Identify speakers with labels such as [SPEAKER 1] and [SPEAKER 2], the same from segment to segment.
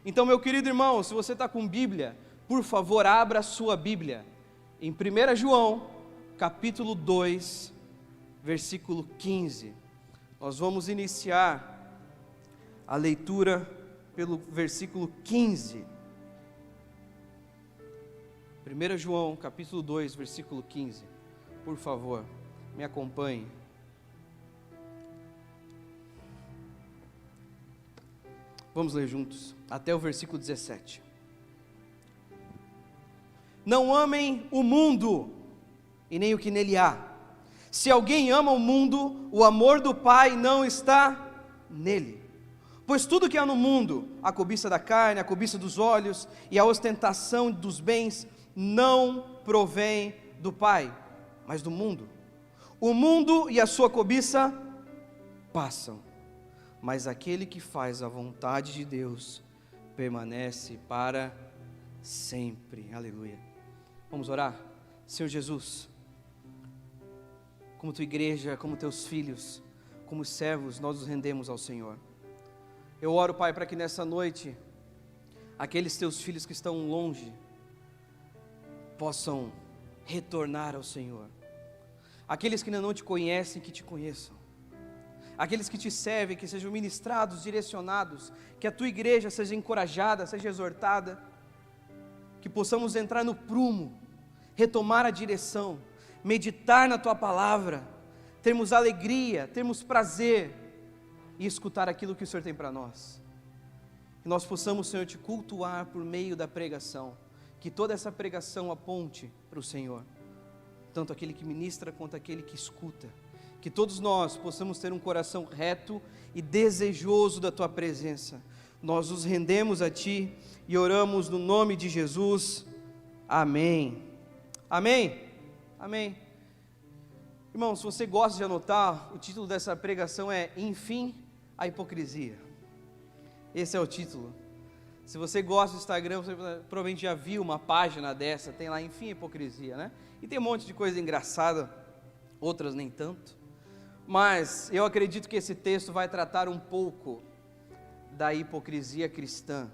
[SPEAKER 1] Então, meu querido irmão, se você está com Bíblia, por favor, abra a sua Bíblia em 1 João, capítulo 2, versículo 15. Nós vamos iniciar a leitura pelo versículo 15. 1 João, capítulo 2, versículo 15. Por favor, me acompanhe. Vamos ler juntos, até o versículo 17. Não amem o mundo, e nem o que nele há. Se alguém ama o mundo, o amor do Pai não está nele. Pois tudo que há no mundo, a cobiça da carne, a cobiça dos olhos e a ostentação dos bens, não provém do Pai, mas do mundo. O mundo e a sua cobiça passam, mas aquele que faz a vontade de Deus permanece para sempre. Aleluia. Vamos orar? Senhor Jesus, como tua igreja, como teus filhos, como servos, nós nos rendemos ao Senhor. Eu oro, Pai, para que nessa noite, aqueles teus filhos que estão longe, possam retornar ao Senhor. Aqueles que ainda não te conhecem, que te conheçam. Aqueles que te servem, que sejam ministrados, direcionados, que a tua igreja seja encorajada, seja exortada, que possamos entrar no prumo, retomar a direção, meditar na tua palavra, termos alegria, termos prazer e escutar aquilo que o Senhor tem para nós. Que nós possamos, Senhor, te cultuar por meio da pregação, que toda essa pregação aponte para o Senhor, tanto aquele que ministra quanto aquele que escuta. Que todos nós possamos ter um coração reto e desejoso da tua presença. Nós nos rendemos a ti e oramos no nome de Jesus. Amém. Amém. Amém. Irmão, se você gosta de anotar, o título dessa pregação é Enfim, a hipocrisia. Esse é o título. Se você gosta do Instagram, você provavelmente já viu uma página dessa, tem lá Enfim, a hipocrisia, né? E tem um monte de coisa engraçada, outras nem tanto. Mas eu acredito que esse texto vai tratar um pouco da hipocrisia cristã,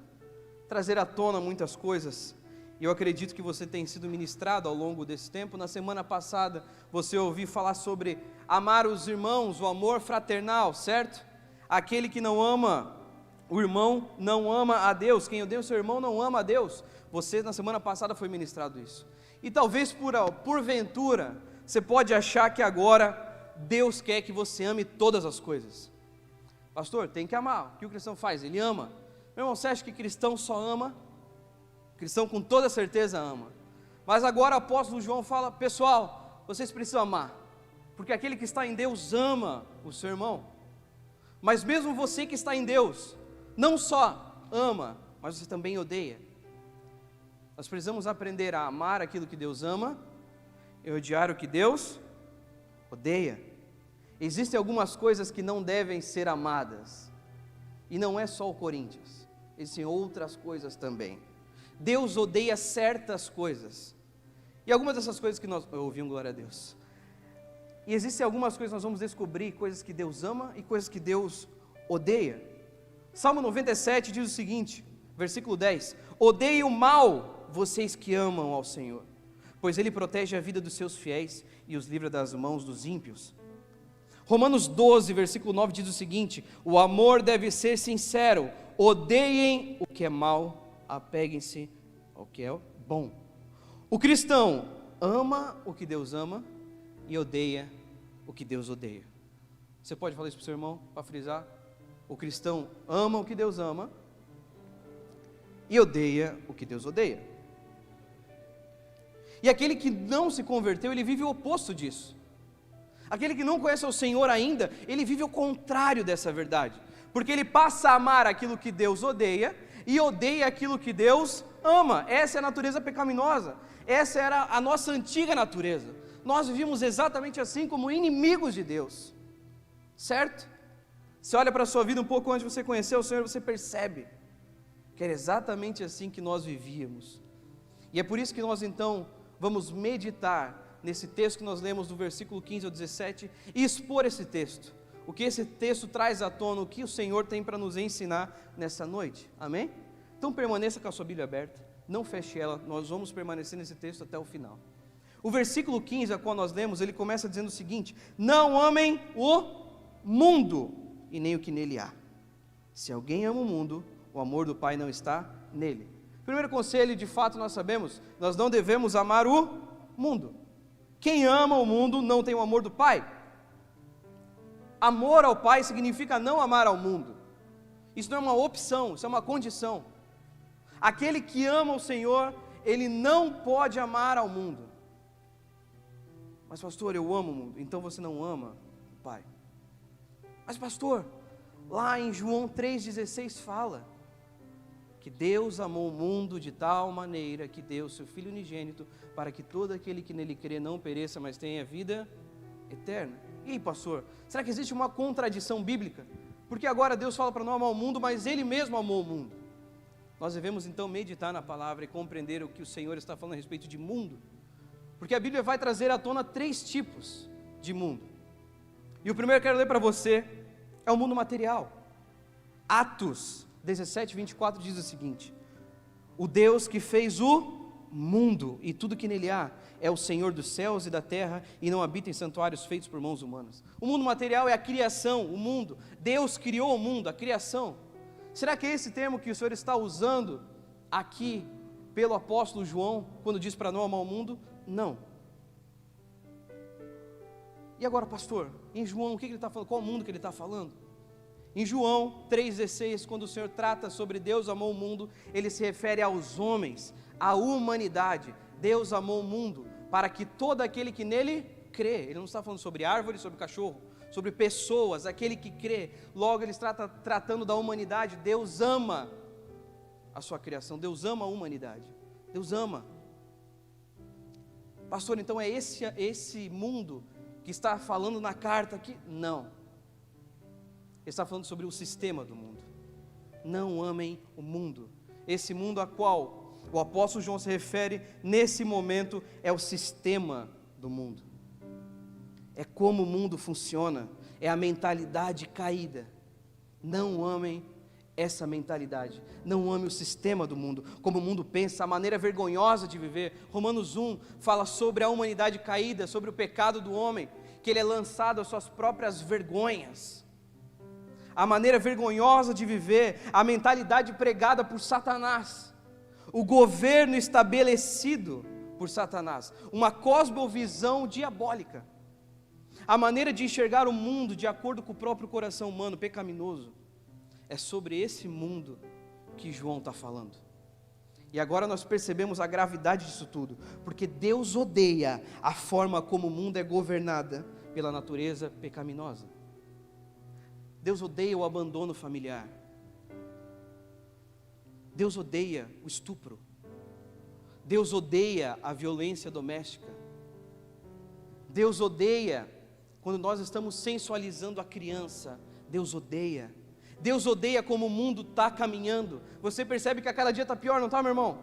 [SPEAKER 1] trazer à tona muitas coisas. E eu acredito que você tem sido ministrado ao longo desse tempo. Na semana passada você ouviu falar sobre amar os irmãos, o amor fraternal, certo? Aquele que não ama o irmão não ama a Deus, quem odeia o seu irmão não ama a Deus. Você na semana passada foi ministrado isso. E talvez porventura você pode achar que agora Deus quer que você ame todas as coisas. Pastor, tem que amar. O que o cristão faz? Ele ama. Meu irmão, você acha que cristão só ama? Cristão com toda certeza ama. Mas agora o apóstolo João fala, pessoal, vocês precisam amar, porque aquele que está em Deus ama o seu irmão. Mas mesmo você que está em Deus, não só ama, mas você também odeia. Nós precisamos aprender a amar aquilo que Deus ama e odiar o que Deus odeia. Existem algumas coisas que não devem ser amadas, e não é só o Corinthians, existem outras coisas também. Deus odeia certas coisas, e algumas dessas coisas que nós, eu ouvi um glória a Deus, e existem algumas coisas que nós vamos descobrir, coisas que Deus ama e coisas que Deus odeia. Salmo 97 diz o seguinte, versículo 10, odeiem o mal vocês que amam ao Senhor, pois Ele protege a vida dos seus fiéis e os livra das mãos dos ímpios. Romanos 12, versículo 9 diz o seguinte, o amor deve ser sincero, odeiem o que é mal, apeguem-se ao que é bom. O cristão ama o que Deus ama e odeia o que Deus odeia. Você pode falar isso para o seu irmão, para frisar? O cristão ama o que Deus ama e odeia o que Deus odeia. E aquele que não se converteu, ele vive o oposto disso. Aquele que não conhece o Senhor ainda, ele vive o contrário dessa verdade, porque ele passa a amar aquilo que Deus odeia e odeia aquilo que Deus ama. Essa é a natureza pecaminosa, essa era a nossa antiga natureza. Nós vivíamos exatamente assim, como inimigos de Deus, certo? Você olha para a sua vida um pouco antes de você conhecer o Senhor, você percebe que era exatamente assim que nós vivíamos. E é por isso que nós então vamos meditar nesse texto que nós lemos do versículo 15 ao 17 e expor esse texto, o que esse texto traz à tona, o que o Senhor tem para nos ensinar nessa noite, amém? Então permaneça com a sua Bíblia aberta, não feche ela, nós vamos permanecer nesse texto até o final. O versículo 15, a qual nós lemos, ele começa dizendo o seguinte: não amem o mundo e nem o que nele há. Se alguém ama o mundo, o amor do Pai não está nele. Primeiro conselho, de fato nós sabemos, nós não devemos amar o mundo. Quem ama o mundo não tem o amor do Pai. Amor ao Pai significa não amar ao mundo. Isso não é uma opção, isso é uma condição. Aquele que ama o Senhor, ele não pode amar ao mundo. Mas pastor, eu amo o mundo. Então você não ama o Pai. Mas pastor, lá em João 3,16 fala que Deus amou o mundo de tal maneira que deu seu Filho unigênito para que todo aquele que nele crê não pereça, mas tenha vida eterna. E aí, pastor, será que existe uma contradição bíblica? Porque agora Deus fala para não amar o mundo, mas Ele mesmo amou o mundo. Nós devemos então meditar na palavra e compreender o que o Senhor está falando a respeito de mundo. Porque a Bíblia vai trazer à tona 3 tipos de mundo. E o primeiro que eu quero ler para você é o mundo material. Atos 17, 24 diz o seguinte: o Deus que fez o mundo e tudo que nele há é o Senhor dos céus e da terra e não habita em santuários feitos por mãos humanas. O mundo material é a criação, o mundo. Deus criou o mundo, a criação. Será que é esse termo que o Senhor está usando aqui pelo apóstolo João, quando diz para não amar o mundo? Não. E agora, pastor, em João, o que ele está falando? Qual mundo que ele está falando? Em João 3,16, quando o Senhor trata sobre Deus amou o mundo, ele se refere aos homens, à humanidade. Deus amou o mundo para que todo aquele que nele crê, ele não está falando sobre árvore, sobre cachorro, sobre pessoas, aquele que crê. Logo ele está tratando da humanidade. Deus ama a sua criação, Deus ama a humanidade, Deus ama. Pastor, então é esse mundo que está falando na carta aqui? Não. Ele está falando sobre o sistema do mundo. Não amem o mundo. Esse mundo a qual o apóstolo João se refere nesse momento é o sistema do mundo. É como o mundo funciona, é a mentalidade caída. Não amem essa mentalidade, não ame o sistema do mundo, como o mundo pensa, a maneira vergonhosa de viver. Romanos 1 fala sobre a humanidade caída, sobre o pecado do homem, que ele é lançado às suas próprias vergonhas. A maneira vergonhosa de viver, a mentalidade pregada por Satanás, o governo estabelecido por Satanás, uma cosmovisão diabólica, a maneira de enxergar o mundo de acordo com o próprio coração humano pecaminoso. É sobre esse mundo que João está falando. E agora nós percebemos a gravidade disso tudo, porque Deus odeia a forma como o mundo é governada pela natureza pecaminosa. Deus odeia o abandono familiar. Deus odeia o estupro. Deus odeia a violência doméstica. Deus odeia quando nós estamos sensualizando a criança. Deus odeia. Deus odeia como o mundo está caminhando. Você percebe que a cada dia está pior, não está, meu irmão?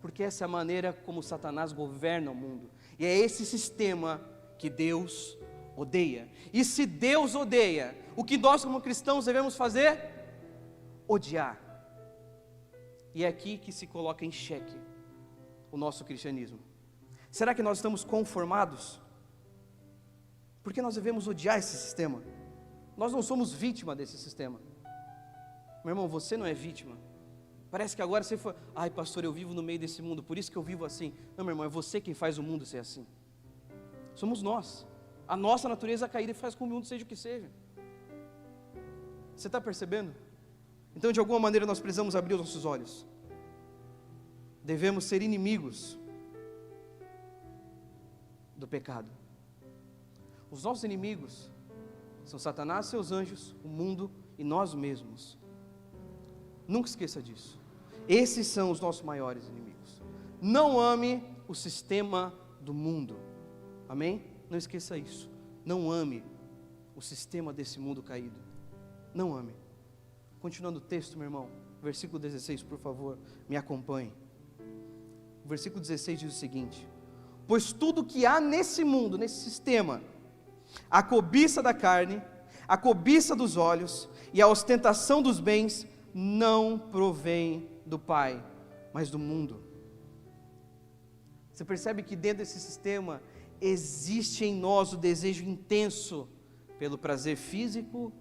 [SPEAKER 1] Porque essa é a maneira como Satanás governa o mundo. E é esse sistema que Deus odeia. E se Deus odeia, o que nós como cristãos devemos fazer? Odiar. E é aqui que se coloca em xeque o nosso cristianismo. Será que nós estamos conformados? Porque nós devemos odiar esse sistema. Nós não somos vítima desse sistema. Meu irmão, você não é vítima. Parece que agora você foi, ai pastor, eu vivo no meio desse mundo, por isso que eu vivo assim. Não, meu irmão, é você quem faz o mundo ser assim. Somos nós. A nossa natureza caída faz com que o mundo seja o que seja. Você está percebendo? Então, de alguma maneira, nós precisamos abrir os nossos olhos. Devemos ser inimigos do pecado. Os nossos inimigos são Satanás, seus anjos, o mundo e nós mesmos. Nunca esqueça disso. Esses são os nossos maiores inimigos. Não ame o sistema do mundo. Amém? Não esqueça isso. Não ame o sistema desse mundo caído. Não ame. Continuando o texto, meu irmão. Versículo 16, por favor, me acompanhe. O versículo 16 diz o seguinte: pois tudo que há nesse mundo, nesse sistema, a cobiça da carne, a cobiça dos olhos e a ostentação dos bens, não provém do Pai, mas do mundo. Você percebe que dentro desse sistema existe em nós o desejo intenso pelo prazer físico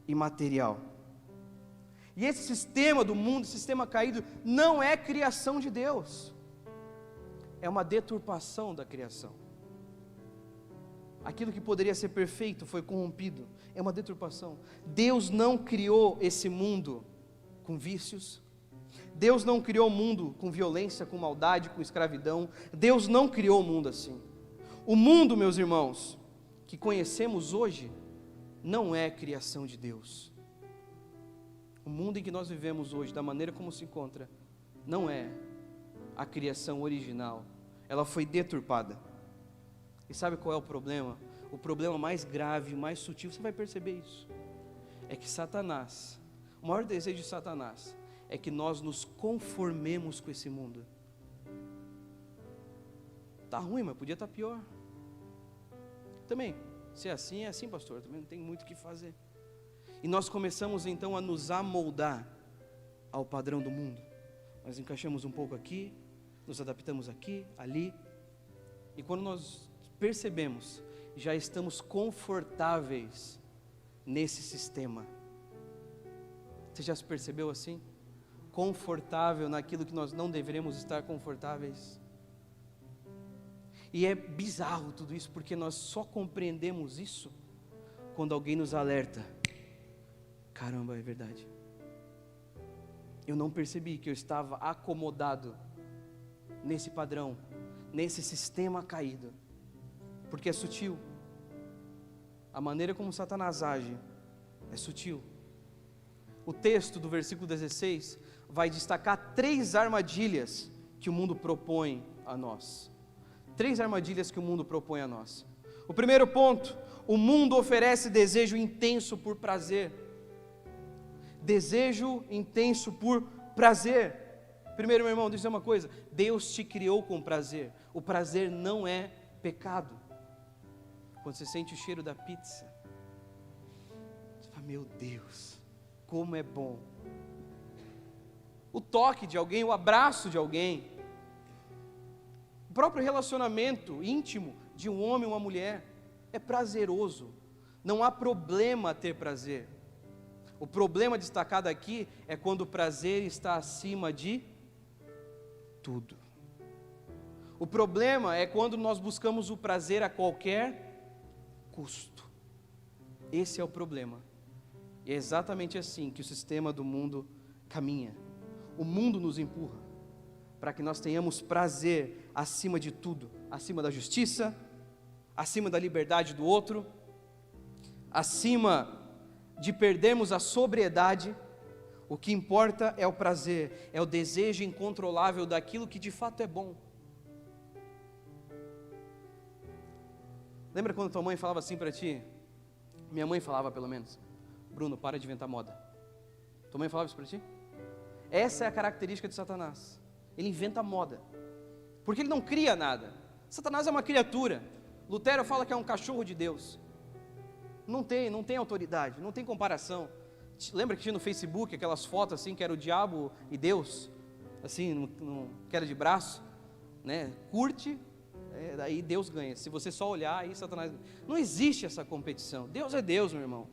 [SPEAKER 1] e material. E esse sistema do mundo, sistema caído, não é criação de Deus, é uma deturpação da criação. Aquilo que poderia ser perfeito foi corrompido, é uma deturpação. Deus não criou esse mundo com vícios, Deus não criou o mundo com violência, com maldade, com escravidão. Deus não criou o mundo assim. O mundo, meus irmãos, que conhecemos hoje, não é criação de Deus. O mundo em que nós vivemos hoje, da maneira como se encontra, não é a criação original. Ela foi deturpada. E sabe qual é o problema? O problema mais grave, mais sutil, você vai perceber isso. É que Satanás, o maior desejo de Satanás, é que nós nos conformemos com esse mundo. Está ruim, mas podia estar pior. Também, se é assim, pastor, também não tem muito o que fazer. E nós começamos então a nos amoldar ao padrão do mundo. Nós encaixamos um pouco aqui, nos adaptamos aqui, ali. E quando nós percebemos, já estamos confortáveis nesse sistema. Você já se percebeu assim? Confortável naquilo que nós não deveríamos estar confortáveis. E é bizarro tudo isso, porque nós só compreendemos isso quando alguém nos alerta. Caramba, é verdade. Eu não percebi que eu estava acomodado nesse padrão, nesse sistema caído, porque é sutil. A maneira como Satanás age é sutil. O texto do versículo 16 vai destacar 3 armadilhas que o mundo propõe a nós. 3 armadilhas que o mundo propõe a nós. O primeiro ponto: o mundo oferece desejo intenso por prazer. Desejo intenso por prazer. Primeiro, meu irmão, deixa eu dizer uma coisa: Deus te criou com prazer. O prazer não é pecado. Quando você sente o cheiro da pizza, você fala, meu Deus, como é bom. O toque de alguém, o abraço de alguém, o próprio relacionamento íntimo de um homem e uma mulher é prazeroso. Não há problema ter prazer. O problema destacado aqui é quando o prazer está acima de tudo. O problema é quando nós buscamos o prazer a qualquer custo. Esse é o problema. E é exatamente assim que o sistema do mundo caminha. O mundo nos empurra para que nós tenhamos prazer acima de tudo, acima da justiça, acima da liberdade do outro, acima de perdermos a sobriedade. O que importa é o prazer, é o desejo incontrolável daquilo que de fato é bom. Lembra quando tua mãe falava assim para ti? Minha mãe falava, pelo menos: Bruno, para de inventar moda. Tua mãe falava isso para ti? Essa é a característica de Satanás. Ele inventa moda, porque ele não cria nada. Satanás é uma criatura. Lutero fala que é um cachorro de Deus. Não tem autoridade, não tem comparação. Lembra que tinha no Facebook aquelas fotos assim, que era o diabo e Deus, assim, queda de braço, né? Curte, daí Deus ganha. Se você só olhar, aí Satanás ganha. Não existe essa competição. Deus é Deus, meu irmão.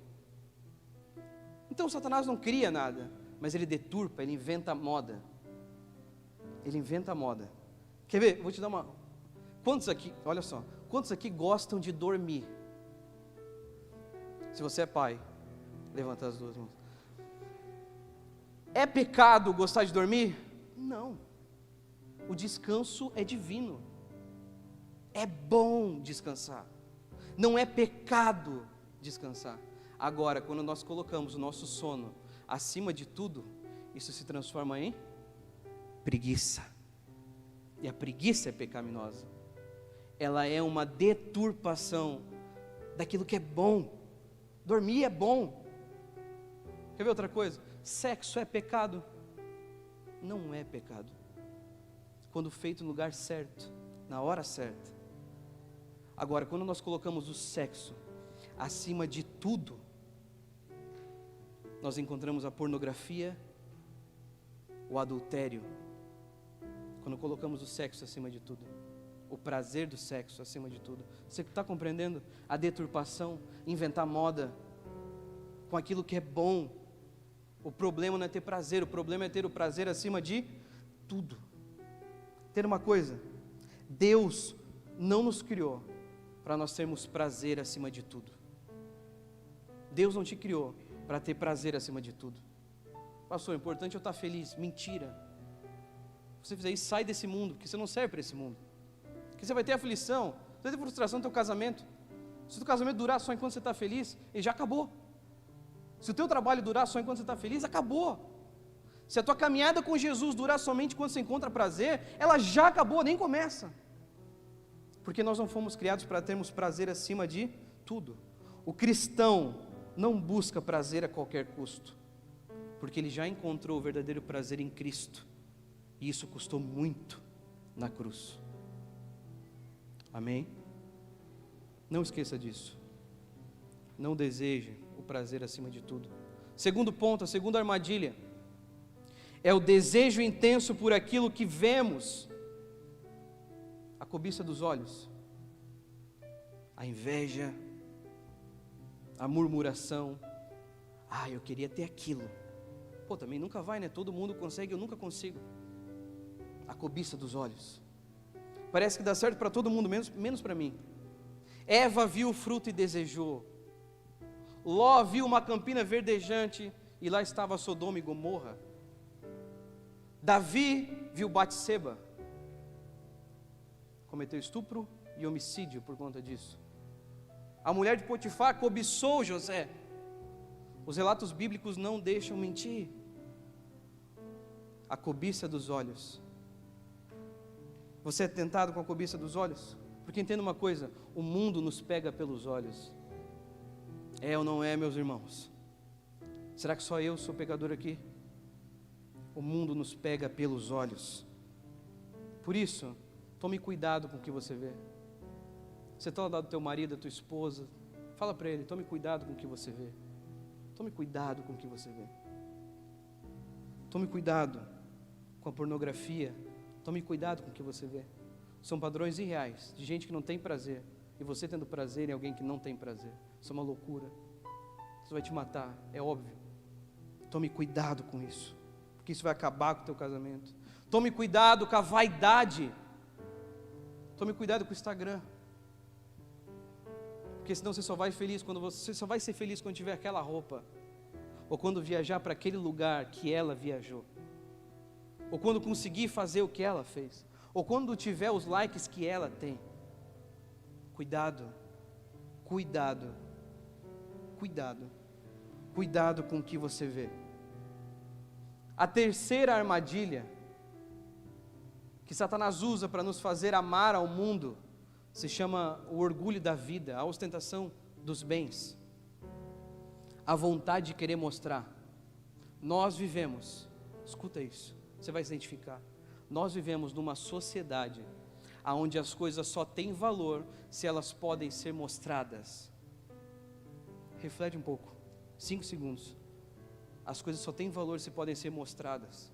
[SPEAKER 1] Então Satanás não cria nada, mas ele deturpa, ele inventa moda. Ele inventa moda. Quer ver? Vou te dar uma. Quantos aqui, olha só, quantos aqui gostam de dormir? Se você é pai, levanta as duas mãos. É pecado gostar de dormir? Não. O descanso é divino. É bom descansar. Não é pecado descansar. Agora, quando nós colocamos o nosso sono acima de tudo, isso se transforma em preguiça. E a preguiça é pecaminosa. Ela é uma deturpação daquilo que é bom. Dormir é bom. Quer ver outra coisa? Sexo é pecado? Não é pecado. Quando feito no lugar certo, na hora certa. Agora, quando nós colocamos o sexo acima de tudo, nós encontramos a pornografia o adultério, quando colocamos o sexo acima de tudo, o prazer do sexo acima de tudo. Você está compreendendo? A deturpação, inventar moda com aquilo que é bom. O problema não é ter prazer, o problema é ter o prazer acima de tudo. Ter uma coisa, Deus não nos criou para nós termos prazer acima de tudo. Deus não te criou para ter prazer acima de tudo. Pastor, o importante é eu estar feliz. Mentira. Se você fizer isso, sai desse mundo, porque você não serve para esse mundo. Porque você vai ter aflição, você vai ter frustração no teu casamento. Se o teu casamento durar só enquanto você está feliz, ele já acabou. Se o teu trabalho durar só enquanto você está feliz, acabou. Se a tua caminhada com Jesus durar somente quando você encontra prazer, ela já acabou, nem começa. Porque nós não fomos criados para termos prazer acima de tudo. O cristão não busca prazer a qualquer custo, porque ele já encontrou o verdadeiro prazer em Cristo, e isso custou muito na cruz. Amém? Não esqueça disso. Não deseje o prazer acima de tudo. Segundo ponto, a segunda armadilha, é o desejo intenso por aquilo que vemos, a cobiça dos olhos, a inveja, a murmuração. Eu queria ter aquilo. Pô, também nunca vai, né? Todo mundo consegue, eu nunca consigo. A cobiça dos olhos. Parece que dá certo para todo mundo, menos para mim. Eva viu o fruto e desejou. Ló viu uma campina verdejante e lá estava Sodoma e Gomorra. Davi viu Batseba, cometeu estupro e homicídio por conta disso. A mulher de Potifar cobiçou José. Os relatos bíblicos não deixam mentir. A cobiça dos olhos. Você é tentado com a cobiça dos olhos? Porque entenda uma coisa, o mundo nos pega pelos olhos. É ou não é, meus irmãos? Será que só eu sou pecador aqui? O mundo nos pega pelos olhos. Por isso, tome cuidado com o que você vê. Você está ao lado do teu marido, da tua esposa, fala para ele, tome cuidado com o que você vê. Tome cuidado com o que você vê. Tome cuidado com a pornografia. Tome cuidado com o que você vê. São padrões irreais, de gente que não tem prazer, e você tendo prazer em alguém que não tem prazer. Isso é uma loucura. Isso vai te matar, é óbvio. Tome cuidado com isso, porque isso vai acabar com o teu casamento. Tome cuidado com a vaidade. Tome cuidado com o Instagram, porque senão você só vai ser feliz quando tiver aquela roupa, ou quando viajar para aquele lugar que ela viajou, ou quando conseguir fazer o que ela fez, ou quando tiver os likes que ela tem. Cuidado, cuidado, cuidado, cuidado com o que você vê. A terceira armadilha que Satanás usa para nos fazer amar ao mundo se chama o orgulho da vida, a ostentação dos bens, a vontade de querer mostrar. Nós vivemos, escuta isso, você vai se identificar. Nós vivemos numa sociedade onde as coisas só têm valor se elas podem ser mostradas. Reflete um pouco, 5 segundos. As coisas só têm valor se podem ser mostradas.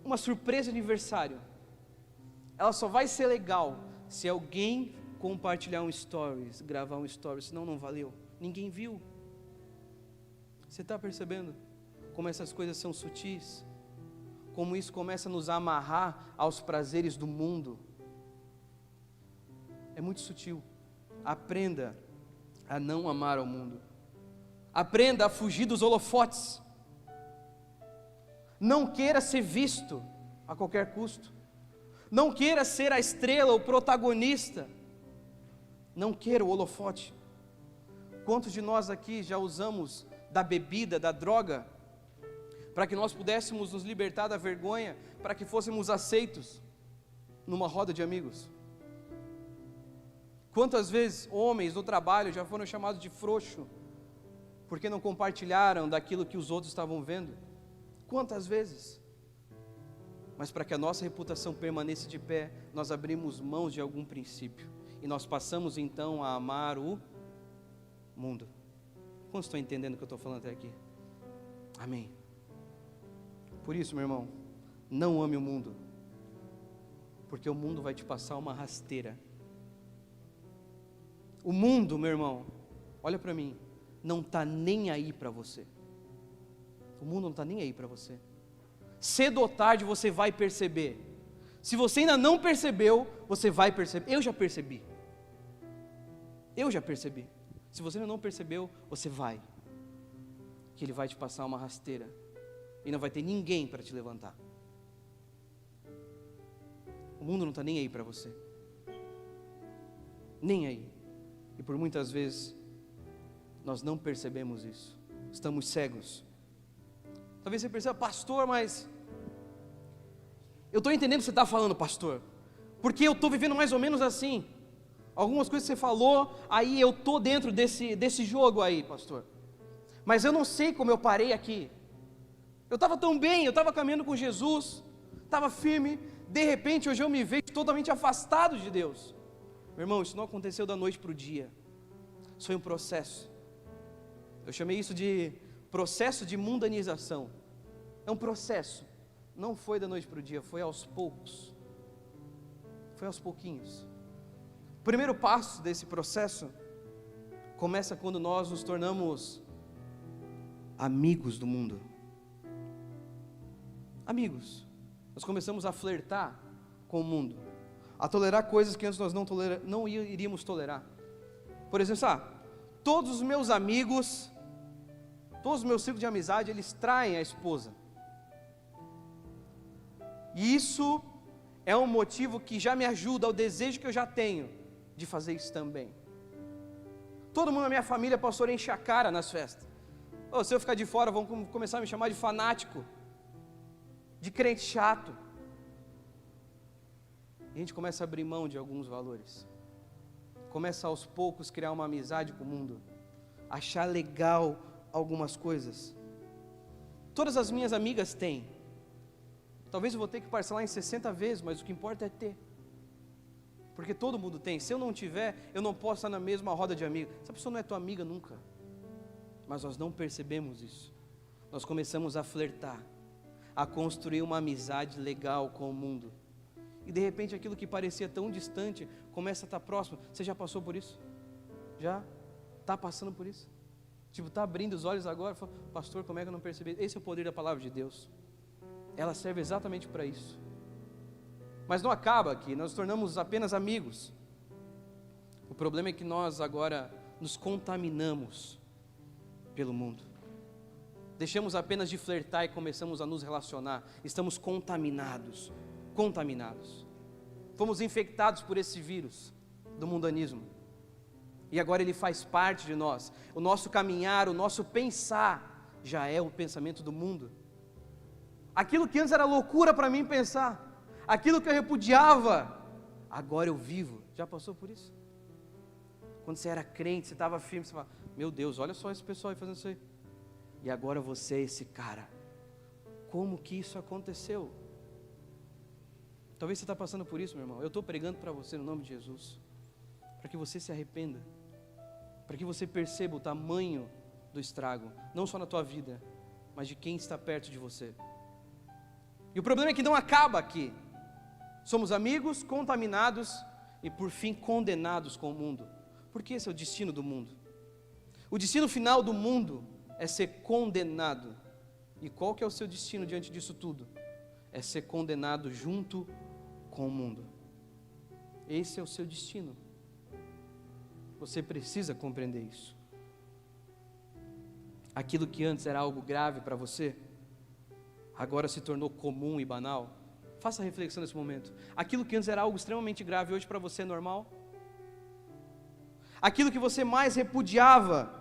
[SPEAKER 1] Uma surpresa de aniversário, ela só vai ser legal se alguém compartilhar um stories, gravar um stories, senão não valeu. Ninguém viu. Você está percebendo como essas coisas são sutis? Como isso começa a nos amarrar aos prazeres do mundo? É muito sutil. Aprenda a não amar ao mundo. Aprenda a fugir dos holofotes. Não queira ser visto a qualquer custo. Não queira ser a estrela, o protagonista. Não queira o holofote. Quantos de nós aqui já usamos da bebida, da droga, para que nós pudéssemos nos libertar da vergonha, para que fôssemos aceitos numa roda de amigos? Quantas vezes homens no trabalho já foram chamados de frouxo, porque não compartilharam daquilo que os outros estavam vendo? Quantas vezes? Mas para que a nossa reputação permaneça de pé, nós abrimos mãos de algum princípio, e nós passamos então a amar o mundo. Quantos estão entendendo o que eu estou falando até aqui? Amém. Por isso, meu irmão, não ame o mundo, porque o mundo vai te passar uma rasteira. O mundo, meu irmão, olha para mim, não está nem aí para você. O mundo não está nem aí para você. Cedo ou tarde você vai perceber. Se você ainda não percebeu, você vai perceber. Eu já percebi. Se você ainda não percebeu, você vai. Que ele vai te passar uma rasteira. E não vai ter ninguém para te levantar. O mundo não está nem aí para você. Nem aí. E por muitas vezes, nós não percebemos isso. Estamos cegos. Talvez você perceba, pastor, mas eu estou entendendo o que você está falando, pastor, porque eu estou vivendo mais ou menos assim. Algumas coisas que você falou, aí eu estou dentro desse jogo aí, pastor. Mas eu não sei como eu parei aqui. Eu estava tão bem, eu estava caminhando com Jesus, estava firme, de repente hoje eu me vejo totalmente afastado de Deus. Meu irmão, isso não aconteceu da noite para o dia. Isso foi um processo. Eu chamei isso de processo de mundanização. É um processo. Não foi da noite para o dia, foi aos poucos. Foi aos pouquinhos. O primeiro passo desse processo começa quando nós nos tornamos amigos do mundo. Amigos. Nós começamos a flertar com o mundo, a tolerar coisas que antes nós não iríamos tolerar. Por exemplo, todos os meus amigos, todos os meus ciclos de amizade, eles traem a esposa. E isso é um motivo que já me ajuda ao desejo que eu já tenho de fazer isso também. Todo mundo na minha família, pastor, enche a cara nas festas. Se eu ficar de fora, vão começar a me chamar de fanático, de crente chato. E a gente começa a abrir mão de alguns valores. Começa aos poucos a criar uma amizade com o mundo, achar legal algumas coisas. Todas as minhas amigas têm. Talvez eu vou ter que parcelar em 60 vezes, mas o que importa é ter. Porque todo mundo tem. Se eu não tiver, eu não posso estar na mesma roda de amigos. Essa pessoa não é tua amiga nunca. Mas nós não percebemos isso. Nós começamos a flertar, a construir uma amizade legal com o mundo. E de repente aquilo que parecia tão distante começa a estar próximo. Você já passou por isso? Já? Está passando por isso? Está abrindo os olhos agora, fala, pastor, como é que eu não percebi? Esse é o poder da palavra de Deus. Ela serve exatamente para isso. Mas não acaba aqui, nós nos tornamos apenas amigos. O problema é que nós agora nos contaminamos pelo mundo. Deixamos apenas de flertar e começamos a nos relacionar. Estamos contaminados. Fomos infectados por esse vírus do mundanismo. E agora ele faz parte de nós. O nosso caminhar, o nosso pensar já é o pensamento do mundo. Aquilo que antes era loucura para mim pensar, aquilo que eu repudiava, agora eu vivo. Já passou por isso? Quando você era crente, você estava firme, você fala, meu Deus, olha só esse pessoal aí fazendo isso aí. E agora você é esse cara. Como que isso aconteceu? Talvez você está passando por isso, meu irmão. Eu estou pregando para você no nome de Jesus, para que você se arrependa, para que você perceba o tamanho do estrago, não só na tua vida, mas de quem está perto de você. E o problema é que não acaba aqui. Somos amigos, contaminados e por fim condenados com o mundo. Porque esse é o destino do mundo. O destino final do mundo é ser condenado. E qual que é o seu destino diante disso tudo? É ser condenado junto com o mundo. Esse é o seu destino. Você precisa compreender isso. Aquilo que antes era algo grave para você, agora se tornou comum e banal. Faça reflexão nesse momento. Aquilo que antes era algo extremamente grave, hoje para você é normal? Aquilo que você mais repudiava,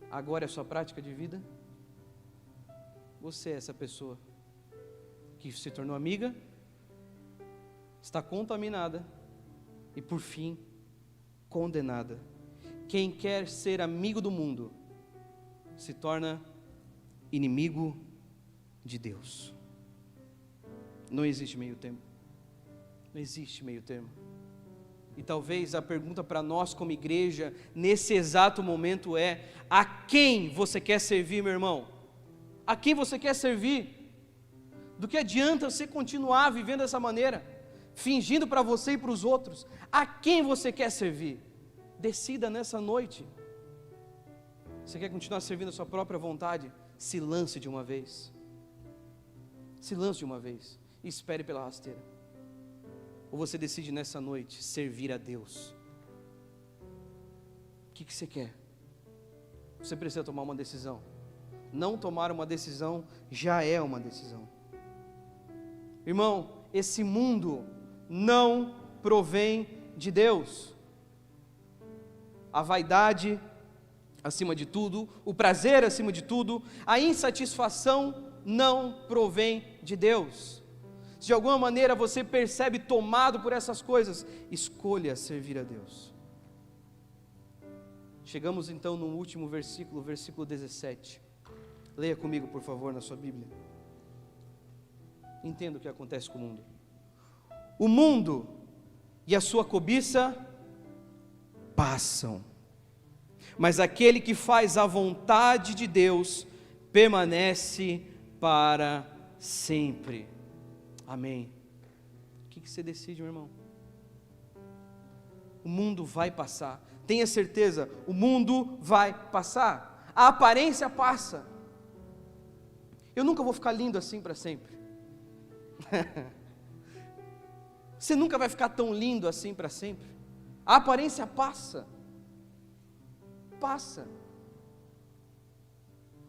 [SPEAKER 1] agora é sua prática de vida? Você é essa pessoa que se tornou amiga, está contaminada e por fim condenada. Quem quer ser amigo do mundo se torna inimigo de Deus. Não existe meio termo. Não existe meio termo. E talvez a pergunta para nós como igreja, nesse exato momento a quem você quer servir, meu irmão? A quem você quer servir? Do que adianta você continuar vivendo dessa maneira, fingindo para você e para os outros? A quem você quer servir? Decida nessa noite. Você quer continuar servindo a sua própria vontade? Se lance de uma vez. Se lance de uma vez e espere pela rasteira. Ou você decide nessa noite servir a Deus? O que você quer? Você precisa tomar uma decisão. Não tomar uma decisão já é uma decisão. Irmão, esse mundo não provém de Deus. A vaidade acima de tudo, o prazer acima de tudo, a insatisfação não provém de Deus. Se de alguma maneira você percebe tomado por essas coisas, escolha servir a Deus. Chegamos então no último versículo, versículo 17. Leia comigo, por favor, na sua Bíblia. Entenda o que acontece com o mundo. O mundo e a sua cobiça passam, mas aquele que faz a vontade de Deus permanece para sempre. Amém. O que você decide, meu irmão? O mundo vai passar. Tenha certeza, o mundo vai passar. A aparência passa. Eu nunca vou ficar lindo assim para sempre. Você nunca vai ficar tão lindo assim para sempre. A aparência passa. Passa.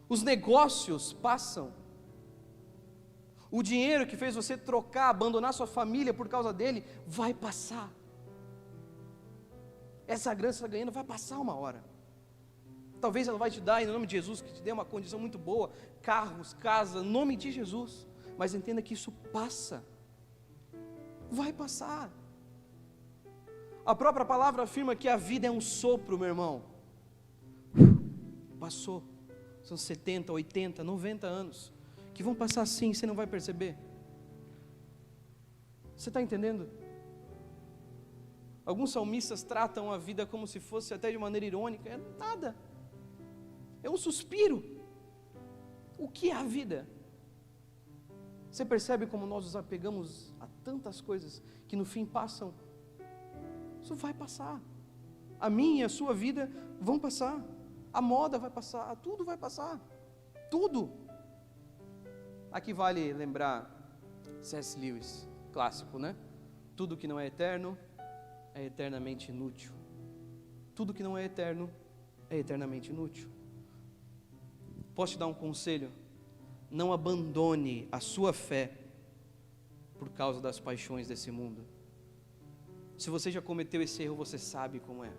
[SPEAKER 1] Os negócios passam. O dinheiro que fez você trocar, abandonar sua família por causa dele, vai passar. Essa grana que você está ganhando vai passar uma hora. Talvez ela vai te dar, em nome de Jesus, que te dê uma condição muito boa, carros, casa, em nome de Jesus. Mas entenda que isso passa. Vai passar. A própria palavra afirma que a vida é um sopro, meu irmão. Passou. São 70, 80, 90 anos que vão passar assim, você não vai perceber. Você está entendendo? Alguns salmistas tratam a vida como se fosse até de maneira irônica. É nada. É um suspiro. O que é a vida? Você percebe como nós nos apegamos a tantas coisas que no fim passam? Isso vai passar. A minha e a sua vida vão passar. A moda vai passar. Tudo vai passar. Tudo. Aqui vale lembrar C.S. Lewis, clássico, né? Tudo que não é eterno é eternamente inútil. Tudo que não é eterno é eternamente inútil. Posso te dar um conselho? Não abandone a sua fé por causa das paixões desse mundo. Se você já cometeu esse erro, você sabe como é.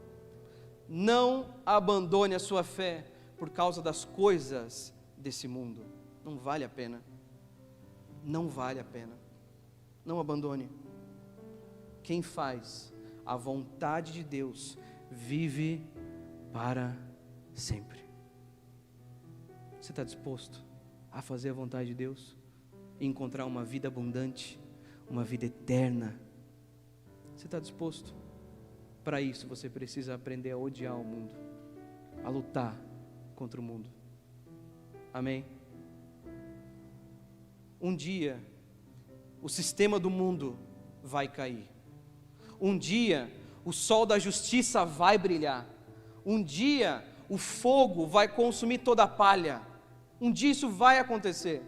[SPEAKER 1] Não abandone a sua fé por causa das coisas desse mundo. Não vale a pena. Não vale a pena. Não abandone. Quem faz a vontade de Deus vive para sempre. Você está disposto a fazer a vontade de Deus? E encontrar uma vida abundante, uma vida eterna? Você está disposto? Para isso você precisa aprender a odiar o mundo, a lutar contra o mundo. Amém? Um dia o sistema do mundo vai cair. Um dia o sol da justiça vai brilhar. Um dia o fogo vai consumir toda a palha. Um dia isso vai acontecer.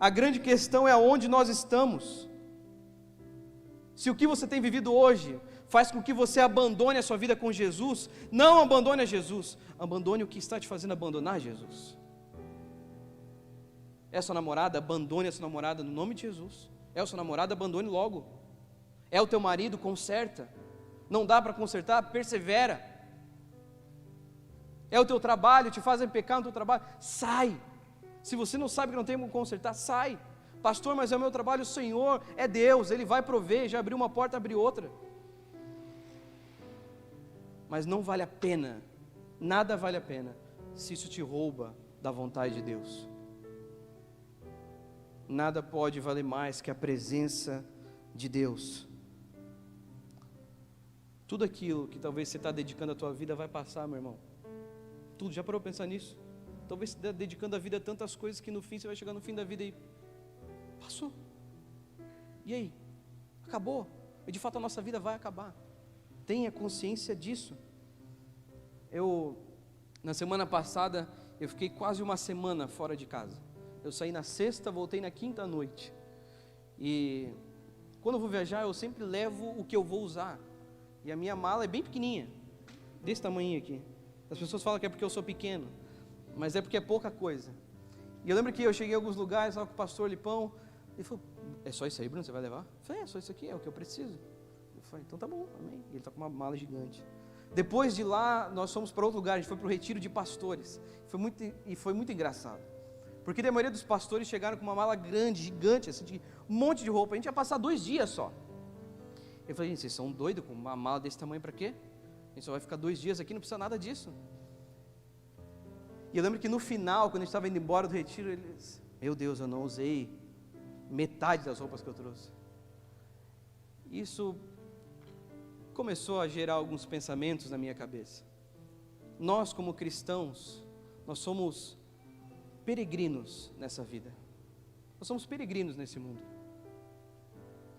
[SPEAKER 1] A grande questão é aonde nós estamos. Se o que você tem vivido hoje faz com que você abandone a sua vida com Jesus, não abandone a Jesus, abandone o que está te fazendo abandonar Jesus. É sua namorada? Abandone a sua namorada no nome de Jesus. É o seu namorado? Abandone logo. É o teu marido? Conserta. Não dá para consertar? Persevera. É o teu trabalho? Te fazem pecar no teu trabalho? Sai. Se você não sabe que não tem como consertar, sai. Pastor, mas é o meu trabalho. O Senhor é Deus, Ele vai prover. Já abriu uma porta, abriu outra. Mas não vale a pena, nada vale a pena, se isso te rouba da vontade de Deus. Nada pode valer mais que a presença de Deus. Tudo aquilo que talvez você está dedicando a tua vida vai passar, meu irmão. Tudo, já parou para pensar nisso? Talvez você está dedicando a vida a tantas coisas que no fim você vai chegar no fim da vida e passou. E aí? Acabou. E de fato a nossa vida vai acabar. Tenha consciência disso. Na semana passada, eu fiquei quase uma semana fora de casa. Eu saí na sexta, voltei na quinta à noite. E quando eu vou viajar, eu sempre levo o que eu vou usar. E a minha mala é bem pequenininha, desse tamanho aqui. As pessoas falam que é porque eu sou pequeno, mas é porque é pouca coisa. E eu lembro que eu cheguei em alguns lugares, estava com o pastor Lipão, ele falou, é só isso aí, Bruno, você vai levar? Eu falei, é só isso aqui, é o que eu preciso. Eu falei, então tá bom, amém. E ele está com uma mala gigante. Depois de lá, nós fomos para outro lugar, a gente foi para o retiro de pastores. Foi muito engraçado. Porque a maioria dos pastores chegaram com uma mala grande, gigante, assim, de um monte de roupa. A gente ia passar 2 dias só. Eu falei, gente, vocês são doidos com uma mala desse tamanho para quê? A gente só vai ficar 2 dias aqui, não precisa nada disso. E eu lembro que no final, quando a gente estava indo embora do retiro, eles, meu Deus, eu não usei metade das roupas que eu trouxe. Isso começou a gerar alguns pensamentos na minha cabeça. Nós, como cristãos, nós somos peregrinos nessa vida. Nós somos peregrinos nesse mundo.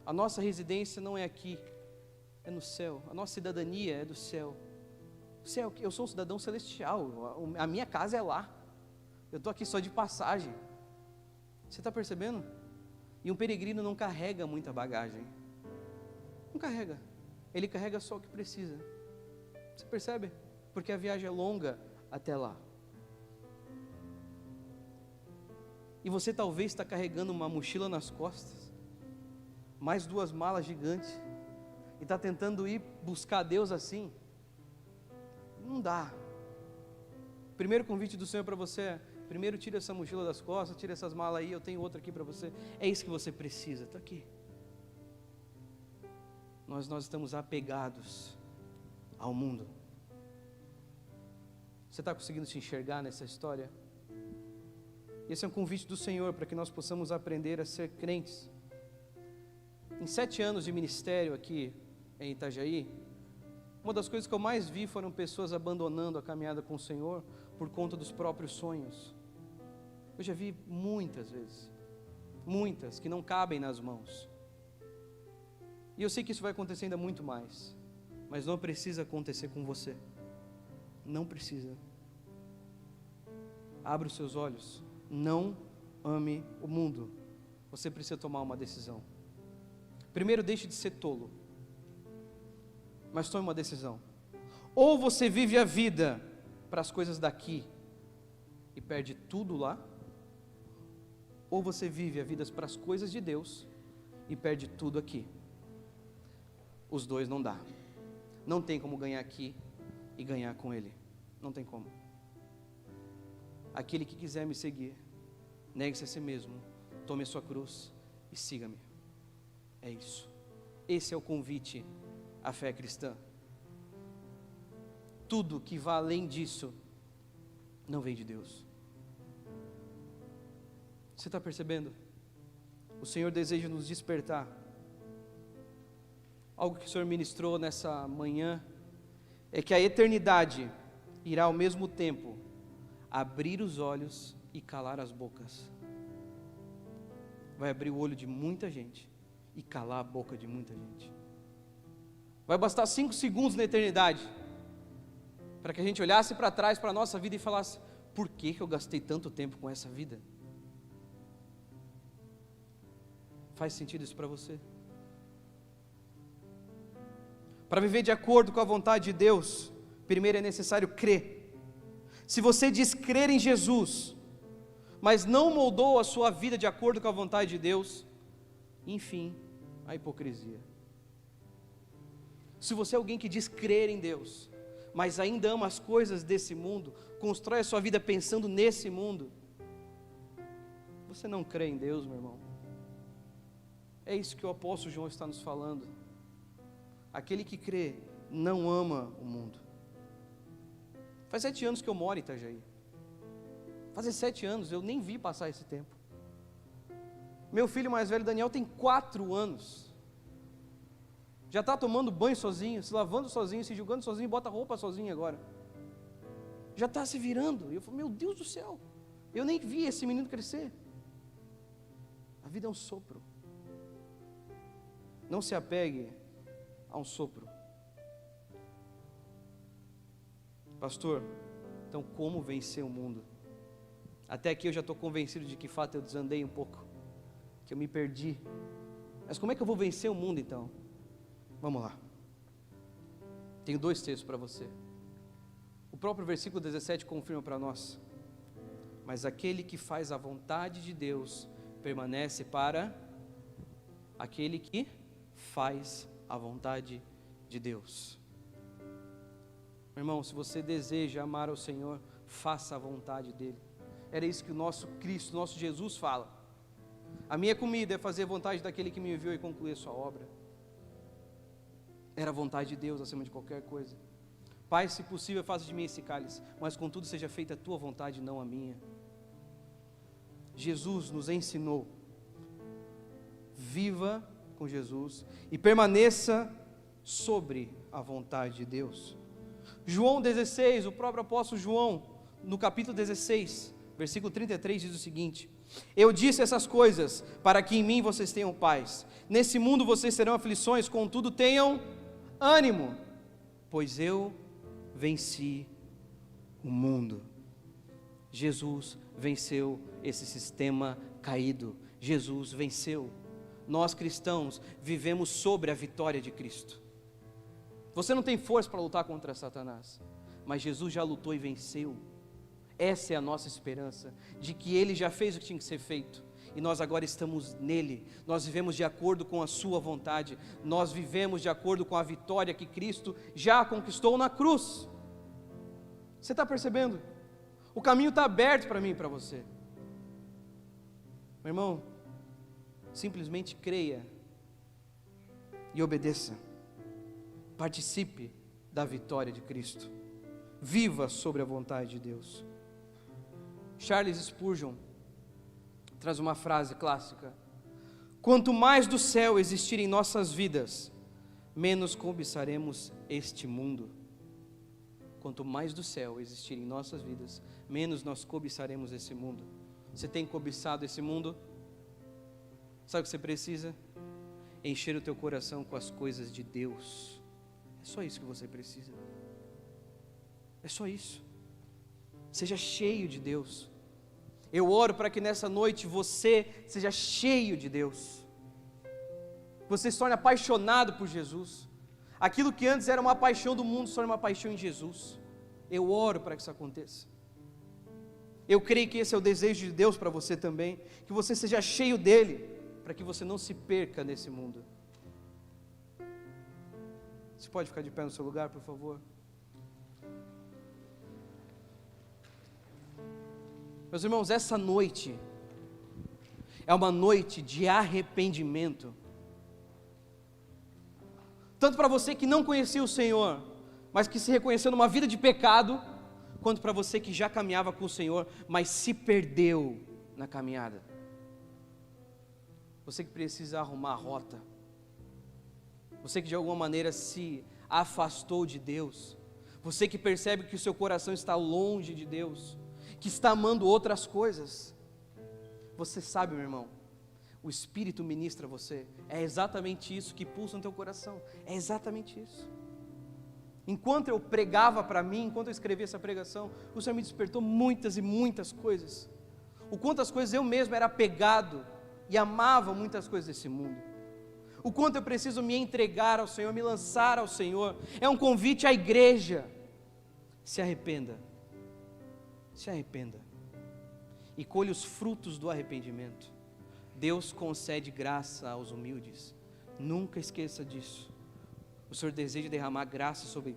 [SPEAKER 1] A nossa residência não é aqui, é no céu. A nossa cidadania é do céu. O céu, eu sou um cidadão celestial. A minha casa é lá. Eu estou aqui só de passagem. Você está percebendo? E um peregrino não carrega muita bagagem. Não carrega. Ele carrega só o que precisa. Você percebe? Porque a viagem é longa até lá. E você talvez está carregando uma mochila nas costas, mais 2 malas gigantes, e está tentando ir buscar Deus assim. Não dá. O primeiro convite do Senhor para você é, primeiro tira essa mochila das costas, tira essas malas aí, eu tenho outra aqui para você. É isso que você precisa, está aqui. Nós estamos apegados ao mundo. Você está conseguindo se enxergar nessa história? Esse é um convite do Senhor para que nós possamos aprender a ser crentes. Em 7 anos de ministério aqui em Itajaí, uma das coisas que eu mais vi foram pessoas abandonando a caminhada com o Senhor por conta dos próprios sonhos. Eu já vi muitas vezes, muitas que não cabem nas mãos. E eu sei que isso vai acontecer ainda muito mais, mas não precisa acontecer com você. Não precisa. Abra os seus olhos. Não ame o mundo. Você precisa tomar uma decisão. Primeiro, deixe de ser tolo, mas tome uma decisão. Ou você vive a vida para as coisas daqui e perde tudo lá, ou você vive a vida para as coisas de Deus e perde tudo aqui. Os dois não dá. Não tem como ganhar aqui e ganhar com Ele. Não tem como. Aquele que quiser me seguir, negue-se a si mesmo, tome a sua cruz e siga-me. É isso. Esse é o convite à fé cristã. Tudo que vá além disso não vem de Deus. Você está percebendo? O Senhor deseja nos despertar. Algo que o Senhor ministrou nessa manhã é que a eternidade irá ao mesmo tempo abrir os olhos e calar as bocas. Vai abrir o olho de muita gente e calar a boca de muita gente. Vai bastar 5 segundos na eternidade para que a gente olhasse para trás para a nossa vida e falasse: por que eu gastei tanto tempo com essa vida? Faz sentido isso para você? Para viver de acordo com a vontade de Deus, primeiro é necessário crer. Se você diz crer em Jesus, mas não moldou a sua vida de acordo com a vontade de Deus, enfim, a hipocrisia. Se você é alguém que diz crer em Deus, mas ainda ama as coisas desse mundo, constrói a sua vida pensando nesse mundo, você não crê em Deus, meu irmão. É isso que o apóstolo João está nos falando. Aquele que crê não ama o mundo. Faz 7 anos que eu moro em Itajaí. Faz 7 anos, eu nem vi passar esse tempo. Meu filho mais velho, Daniel, tem 4 anos. Já está tomando banho sozinho, se lavando sozinho, se julgando sozinho, bota roupa sozinho agora. Já está se virando. E eu falo, meu Deus do céu, eu nem vi esse menino crescer. A vida é um sopro. Não se apegue a um sopro. Pastor, então como vencer o mundo? Até aqui eu já estou convencido de que de fato eu desandei um pouco, que eu me perdi. Mas como é que eu vou vencer o mundo então? Vamos lá. Tenho 2 textos para você. O próprio versículo 17 confirma para nós. Mas aquele que faz a vontade de Deus permanece para aquele que faz a vontade de Deus. Meu irmão, se você deseja amar o Senhor, faça a vontade dEle. Era isso que o nosso Cristo, nosso Jesus fala. A minha comida é fazer a vontade daquele que me enviou e concluir a sua obra. Era a vontade de Deus acima de qualquer coisa. Pai, se possível, faça de mim esse cálice, mas contudo seja feita a tua vontade, não a minha. Jesus nos ensinou. Viva com Jesus e permaneça sobre a vontade de Deus. João 16, o próprio apóstolo João, no capítulo 16, versículo 33, diz o seguinte: eu disse essas coisas para que em mim vocês tenham paz. Nesse mundo vocês terão aflições, contudo tenham ânimo, pois eu venci o mundo. Jesus venceu esse sistema caído. Jesus venceu. Nós cristãos vivemos sobre a vitória de Cristo. Você não tem força para lutar contra Satanás, mas Jesus já lutou e venceu. Essa é a nossa esperança, de que Ele já fez o que tinha que ser feito, e nós agora estamos nele. Nós vivemos de acordo com a sua vontade, nós vivemos de acordo com a vitória que Cristo já conquistou na cruz. Você está percebendo? O caminho está aberto para mim e para você. Meu irmão, simplesmente creia e obedeça. Participe da vitória de Cristo. Viva sobre a vontade de Deus. Charles Spurgeon traz uma frase clássica: quanto mais do céu existir em nossas vidas, menos cobiçaremos este mundo. Quanto mais do céu existir em nossas vidas, menos nós cobiçaremos esse mundo. Você tem cobiçado esse mundo? Sabe o que você precisa? Encher o teu coração com as coisas de Deus. É só isso que você precisa. É só isso. Seja cheio de Deus. Eu oro para que nessa noite você seja cheio de Deus. Você se torne apaixonado por Jesus. Aquilo que antes era uma paixão do mundo se torna uma paixão em Jesus. Eu oro para que isso aconteça. Eu creio que esse é o desejo de Deus para você também. Que você seja cheio dEle, para que você não se perca nesse mundo. Você pode ficar de pé no seu lugar, por favor? Meus irmãos, essa noite é uma noite de arrependimento. Tanto para você que não conhecia o Senhor, mas que se reconheceu numa vida de pecado, quanto para você que já caminhava com o Senhor, mas se perdeu na caminhada. Você que precisa arrumar a rota. Você que de alguma maneira se afastou de Deus. Você que percebe que o seu coração está longe de Deus, que está amando outras coisas. Você sabe, meu irmão, o Espírito ministra você. É exatamente isso que pulsa no teu coração. É exatamente isso. Enquanto eu pregava para mim, enquanto eu escrevia essa pregação, o Senhor me despertou muitas e muitas coisas. O quanto as coisas eu mesmo era apegado e amava muitas coisas desse mundo. O quanto eu preciso me entregar ao Senhor, me lançar ao Senhor. É um convite à igreja. Se arrependa. Se arrependa. E colhe os frutos do arrependimento. Deus concede graça aos humildes. Nunca esqueça disso. O Senhor deseja derramar graça sobre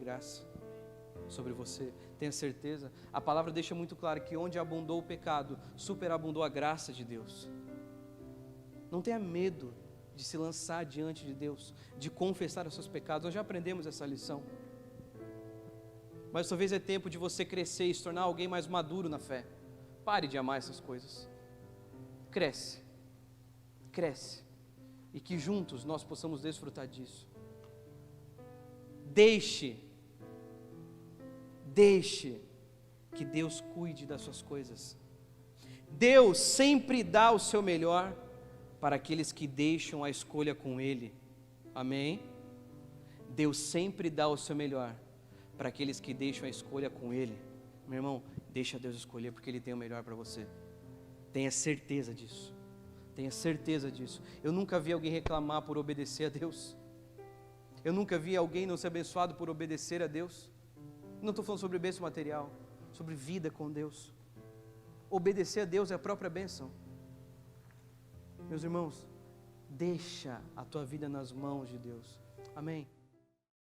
[SPEAKER 1] você. Tenha certeza. A palavra deixa muito claro que onde abundou o pecado, superabundou a graça de Deus. Não tenha medo de se lançar diante de Deus, de confessar os seus pecados. Nós já aprendemos essa lição. Mas talvez é tempo de você crescer e se tornar alguém mais maduro na fé. Pare de amar essas coisas. Cresce. E que juntos nós possamos desfrutar disso. Deixe que Deus cuide das suas coisas. Deus sempre dá o seu melhor para aqueles que deixam a escolha com Ele. Amém? Deus sempre dá o seu melhor para aqueles que deixam a escolha com Ele. Meu irmão, deixa Deus escolher, porque Ele tem o melhor para você. Tenha certeza disso. Tenha certeza disso. Eu nunca vi alguém reclamar por obedecer a Deus. Eu nunca vi alguém não ser abençoado por obedecer a Deus. Não estou falando sobre bênção material, sobre vida com Deus. Obedecer a Deus é a própria bênção. Meus irmãos, deixa a tua vida nas mãos de Deus. Amém.